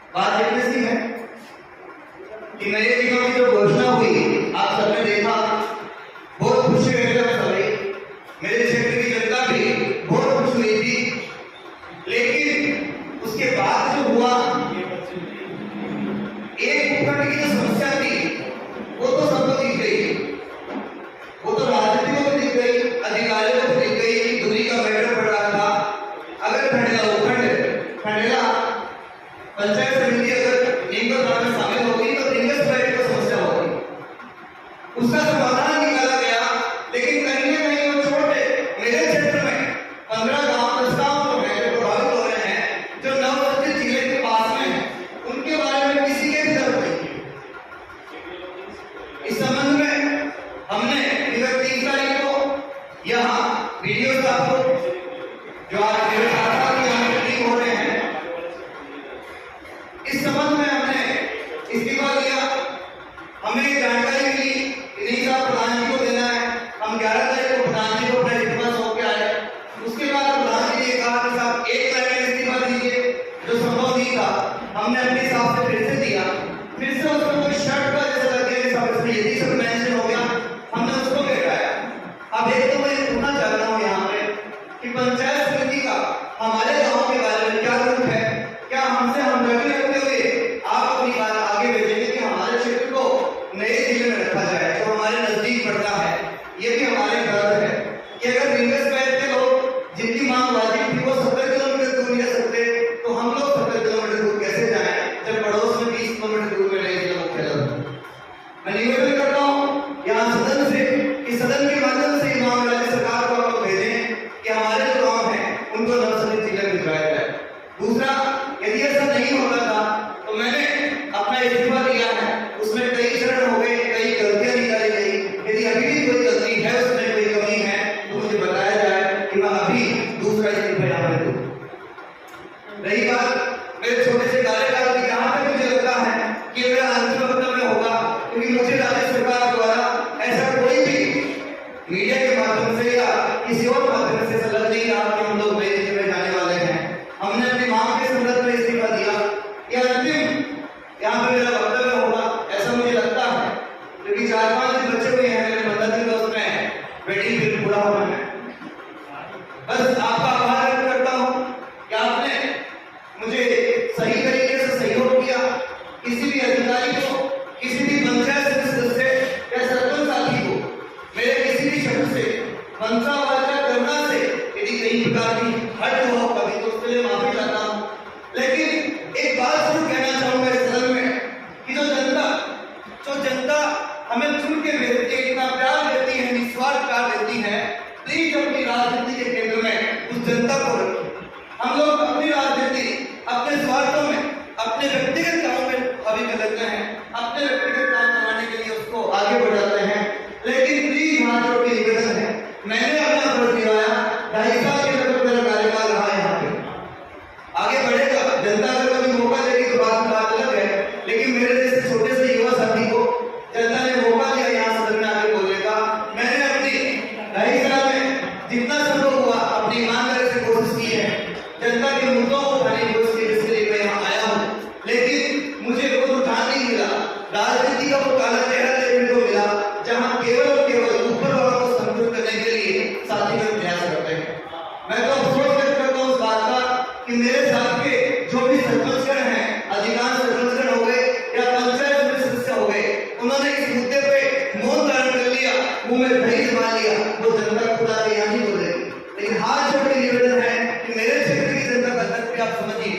बात इतनी सी है कि नए नियमों की जो घोषणा हुई आप सबने देखा, बहुत खुशी हुई थे सभी, मेरे क्षेत्र की जनता भी बहुत खुश हुई थी। लेकिन उसके बाद जो हुआ, एक उपखंड की जो समस्या थी वो तो सबको दिख गई, वो तो राजनीति को भी दिख गई, अधिकारियों को दिख गई, दूरी का मैटर पड़ रहा था। अगर खंडेला उपखंड, खंडेला पंचायत समिति अगर नीमकाथान में शामिल होगी तो रिंगस फ्लैट की समस्या होगी, उसका समाधान निकाला गया। लेकिन कहीं ना कहीं वो छोटे मेरे क्षेत्र में 15 गांव 10 गांव जो है जो प्रभावित हो रहे हैं, जो नवगठित जिले के पास में है, उनके बारे में किसी के भी जरूरत नहीं है। इस संबंध में हमने विगत 3 तारीख को यहाँ वीडियो साहब को जो आज मेरे साथ यहाँ मीटिंग हो रहे हैं, इस संबंध में हमने इस्तीफा दिया। हमें जानकारी मिली कि नहीं साहब प्रधान जी को देना है। हम 11 तारीख को प्रधान जी को अपना इस्तीफा सौंप के आए। उसके बाद प्रधान जी ने कहा कि साहब एक लाइन में इस्तीफा दीजिए, जो संभव नहीं था। हमने अपने हिसाब से फिर से दिया, फिर से उसको कोई शर्त का जैसा लग गया कि साहब इसमें यदि सब मेंशन हो गया, हमने उसको गिराया। अब एक तो मैं पूछना चाहता हूँ यहाँ पे कि पंचायत समिति का हमारे गाँव के बारे में क्या रुख है? क्या हमसे हमदर्दी रखते हुए आप अपनी बात आगे भेजेंगे कि हमारे क्षेत्र को नए जिले में रखा जाए जो हमारे नजदीक पड़ता है? ये भी हमारे दर्द है कि अगर रिंगस बैठ के लोग जिनकी मांग वाजिब थी वो 70 किलोमीटर दूर नहीं रह सकते, तो हम लोग 70 किलोमीटर दूर कैसे जाएं जब पड़ोस में 20 किलोमीटर दूर में नए जिला मुख्यालय। मैं निवेदन करता हूँ यहाँ सदन से कि सदन के माध्यम से मांग राज्य सरकार को आप लोग भेजें कि हमारे जो गाँव है उनको नवसर्जित जिले में भिजवाया जाए। दूसरा, यदि ऐसा नहीं होता था तो मैंने अपना इस्तीफा दिया है, उसमें कई चरण हो गए, कई गलतियां निकाली गई। यदि अभी भी कोई गलती है, उसमें कोई कमी है तो मुझे बताया जाए कि मैं अभी दूसरा इस्तीफा यहाँ पर दूं। रही बात मेरे छोटे से कार्यकाल की, जहां तक मुझे लगता है कि मेरा अंतिम वक्तव्य होगा, क्योंकि मुझे राज्य सरकार द्वारा ऐसा कोई भी मीडिया के माध्यम से या किसी और माध्यम से सलाह नहीं रहा कि हम लोग नए जिले में जाने वाले हैं। हमने अपनी मांग के संदर्भ में इस्तीफा दिया। यह अंतिम यहाँ पे मेरा वक्तव्य होगा ऐसा मुझे लगता है, क्योंकि 4-5 दिन बचे हुए हैं मेरे मतदान दिन उसमें वेटिंग पीरियड पूरा होना है। बस आपका आभार व्यक्त करता हूँ कि आपने मुझे सही तरीके से सहयोग किया। किसी भी अधिकारी को, किसी भी पंचायत सदस्य या सरपंच साथी को मेरे किसी भी शब्द से, मनसा वाचा करना से यदि कई प्रकार की हट हुआ कभी तो उसके लिए माफी चाहता हूँ। लेकिन एक बात जरूर कहना चाहूंगा इस सदन में कि जो जनता हमें चुन के भेजती है, इतना प्यार देती है, निस्वार्थ प्यार देती है, प्लीज अपनी राजनीति के केंद्र में उस जनता को रखें। हम लोग अपनी राजनीति अपने स्वार्थों में, अपने व्यक्तिगत कामों में अभी लगते हैं, अपने व्यक्तिगत काम करवाने के लिए उसको आगे बढ़ाते हैं। लेकिन प्लीज हाथ जोड़ के निवेदन है, मैंने अपना फर्ज निभाया, 2.5 साल के लगभग मेरा कार्यकाल रहा है यहाँ पे, आगे बढ़ेगा। जनता अगर कभी मौका देगी तो बात अलग है, लेकिन मेरे जैसे छोटे से युवा साथी को जनता ने मौका दिया यहाँ सदन में आगे बोलने का। मैंने अपनी 2.5 साल में जितना संभव हुआ अपनी ईमानदारी से कोशिश की है, जनता के मुद्दों को उठाने की कोशिश की, जिसके लिए मैं यहाँ आया हूँ। लेकिन मुझे वो रुझान नहीं मिला, राजनीति का वो काला चेहरा देखने को मिला जहाँ केवल और केवल ऊपर वालों को संतुष्ट करने के लिए साथी लोग प्रयास करते हैं। मैं तो अफसोस व्यक्त करता हूँ उस बात का कि मेरे साथ के जो भी सरपंचगण हैं, अधिकांश सरपंचगण हो गए या पंचायत समिति सदस्य हो गए, उन्होंने इस मुद्दे पे मौन धारण कर लिया, मुंह में दही जमा लिया। वो जनता खुदा के यहाँ नहीं बोलेगी। लेकिन हाथ जोड़ के निवेदन है कि मेरे क्षेत्र की जनता का दर्द भी आप समझिए,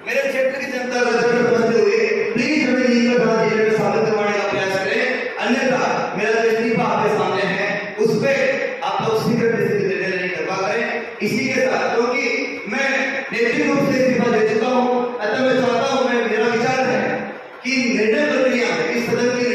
मेरे क्षेत्र की जनता का दर्द समझते हुए प्लीज हमें नीमकाथान जिले में शामिल करवाने का प्रयास करें। अन्यथा मेरा जो इस्तीफा आपके सामने है उस पर आप लोग शीघ्र निर्णय नहीं कर पा रहे। इसी के साथ, क्योंकि मैं नैतिक रूप से इस्तीफा दे चुका हूँ, अतः मैं चाहता हूँ, मेरा विचार है कि निर्णय प्रक्रिया में, इस सदन की